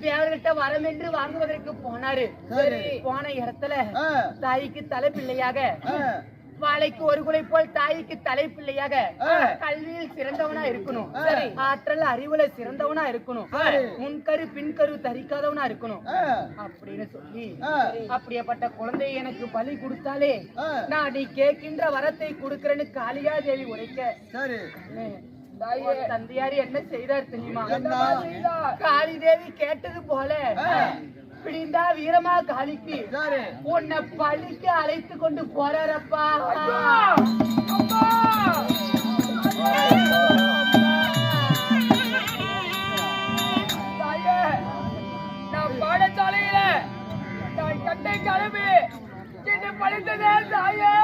தேவர்கிட்ட வரம் என்று வாங்குவதற்கு போனாரு. போன இடத்துல தாய்க்கு தலை பிள்ளையாக, வாழைக்கு ஒரு குலை போல் தாய்க்கு தலை பிள்ளையாக, கல்வியில் சிறந்தவனா இருக்கணும், ஆற்றல் அறிவுல சிறந்தவனா இருக்கணும், முன்கரு பின்கரு தரிக்காதவனா இருக்கணும் அப்படின்னு சொல்லி, அப்படியேப்பட்ட குழந்தையை எனக்கு பலி கொடுத்தாலே நான் நீ கேட்கின்ற வரத்தை கொடுக்கிறேன்னு காளியா தேவி உரைக்க, தந்தையாரி என்ன செய்தார் தெரியுமா? காளி தேவி கேட்டது போல பிடிந்தா வீரமா காளிக்கு உன்னை பள்ளிக்கு அழைத்து கொண்டு போறாரப்பா. நான் பாடசாலையில நான் கட்டை கிளம்பி என்ன படித்ததே தாயே.